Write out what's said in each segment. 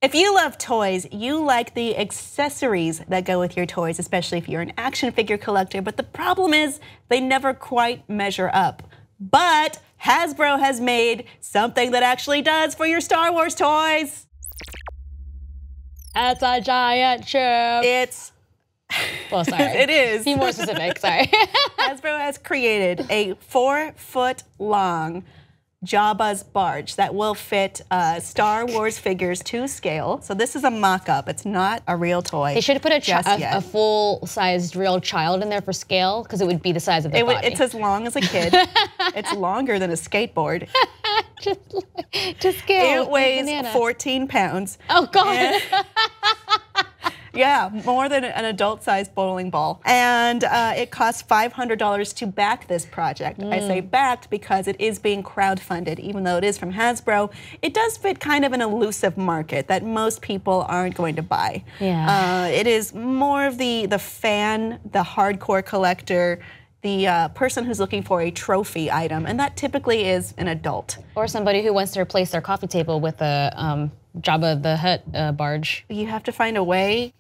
If you love toys, you like the accessories that go with your toys, especially if you're an action figure collector, but the problem is they never quite measure up. But Hasbro has made something that actually does for your Star Wars toys. It's a giant ship. Well, sorry. It is. Be more specific, sorry. Hasbro has created a 4-foot-long Jabba's barge that will fit Star Wars figures to scale. So this is a mock-up. It's not a real toy. They should have put a full-sized real child in there for scale, because it would be the size of their body. It's as long as a kid. It's longer than a skateboard. to scale. It weighs 14 pounds. Oh, God. Yeah, more than an adult-sized bowling ball. And it costs $500 to back this project. I say backed because it is being crowdfunded. Even though it is from Hasbro, it does fit kind of an elusive market that most people aren't going to buy. Yeah. It is more of the fan, the hardcore collector, the person who's looking for a trophy item, and that typically is an adult. Or somebody who wants to replace their coffee table with a Jabba the Hutt barge. You have to find a way.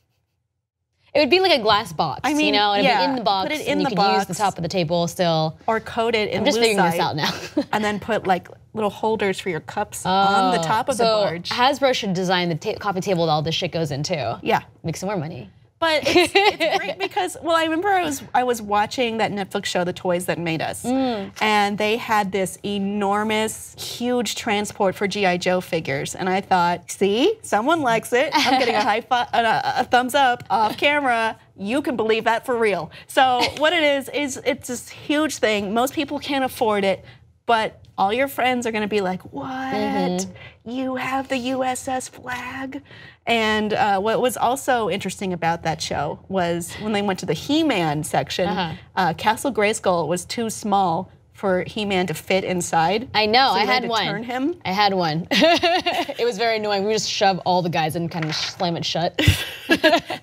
It would be like a glass box, I mean, you know, and yeah, it'd be in the box, put it in and you the could box, use the top of the table still. Or coat it in I'm just figuring this lucite, out now. and then put like little holders for your cups on the top of the barge. Hasbro should design the coffee table that all this shit goes into. Yeah. Make some more money. But it's great because, well, I remember I was watching that Netflix show, The Toys That Made Us, and they had this enormous, huge transport for G.I. Joe figures, and I thought, see, someone likes it. I'm getting a thumbs up off camera. You can believe that for real. So what it is it's this huge thing. Most people can't afford it, but all your friends are going to be like, what? You have the USS flag? And what was also interesting about that show was when they went to the He-Man section, Castle Grayskull was too small for He-Man to fit inside. I know, so I had one. Turn him. I had one. It was very annoying. We just shove all the guys in and kind of slam it shut.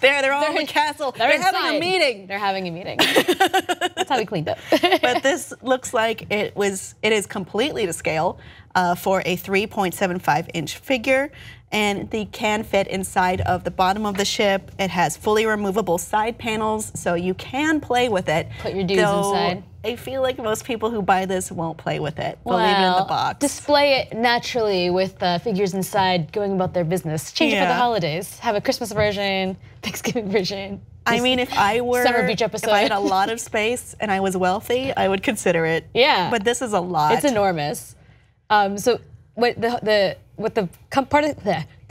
They're all in the castle. They're having a meeting. They're having a meeting. That's how we cleaned up. But this looks like it is completely to scale for a 3.75-inch figure. And they can fit inside of the bottom of the ship. It has fully removable side panels, so you can play with it. Put your dudes inside. I feel like most people who buy this won't play with it. They'll leave it in the box. Display it naturally with figures inside going about their business. Change it for the holidays. Have a Christmas version, Thanksgiving version. I mean, if I were, Summer beach episode. If I had a lot of space and I was wealthy, I would consider it. Yeah. But this is a lot. It's enormous. So what the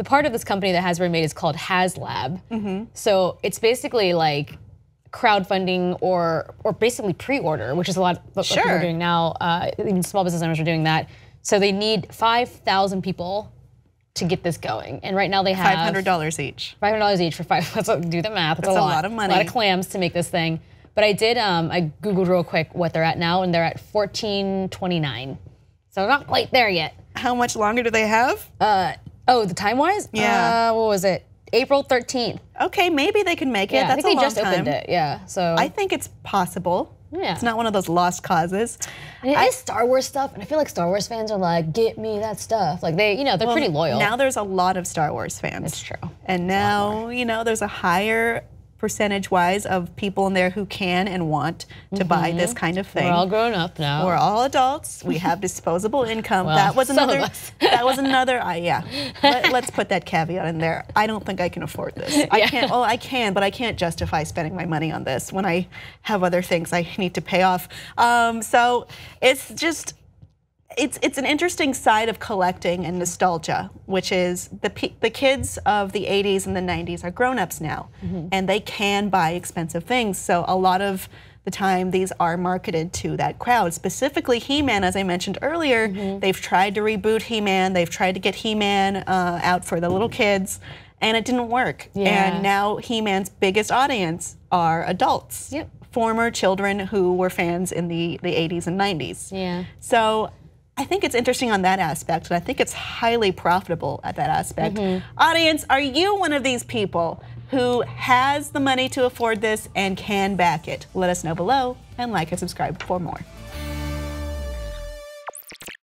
part of this company that Hasbro made is called Haslab. So it's basically like crowdfunding or basically pre-order, which is a lot of what people are doing now. Even small business owners are doing that. So they need 5,000 people to get this going, and right now they have $500 each. $500 each for five. Let's do the math. That's a lot of money. A lot of clams to make this thing. But I did. I googled real quick what they're at now, and they're at $14.29. So not quite there yet. How much longer do they have? Oh, the time-wise? Yeah. What was it? April 13th. Okay, maybe they can make it. Yeah, That's I think a they long just opened it. Yeah, so I think it's possible. Yeah. It's not one of those lost causes. And it is Star Wars stuff, and I feel like Star Wars fans are like, get me that stuff. Like they're pretty loyal. Now there's a lot of Star Wars fans. It's true. And now, there's a higher percentage-wise of people in there who can and want to buy this kind of thing. We're all grown up now. We're all adults. We have disposable income. Well, that was another. some of us. That was another. Yeah. Let's put that caveat in there. I don't think I can afford this. I can't. Oh, I can, but I can't justify spending my money on this when I have other things I need to pay off. So it's just. It's an interesting side of collecting and nostalgia, which is the kids of the 80s and the 90s are grown-ups now, and they can buy expensive things. So a lot of the time, these are marketed to that crowd. Specifically, He-Man, as I mentioned earlier, they've tried to reboot He-Man. They've tried to get He-Man out for the little kids, and it didn't work. Yeah. And now He-Man's biggest audience are adults, former children who were fans in the 80s and 90s. Yeah. So I think it's interesting on that aspect, and I think it's highly profitable at that aspect. Audience, are you one of these people who has the money to afford this and can back it? Let us know below, and like and subscribe for more.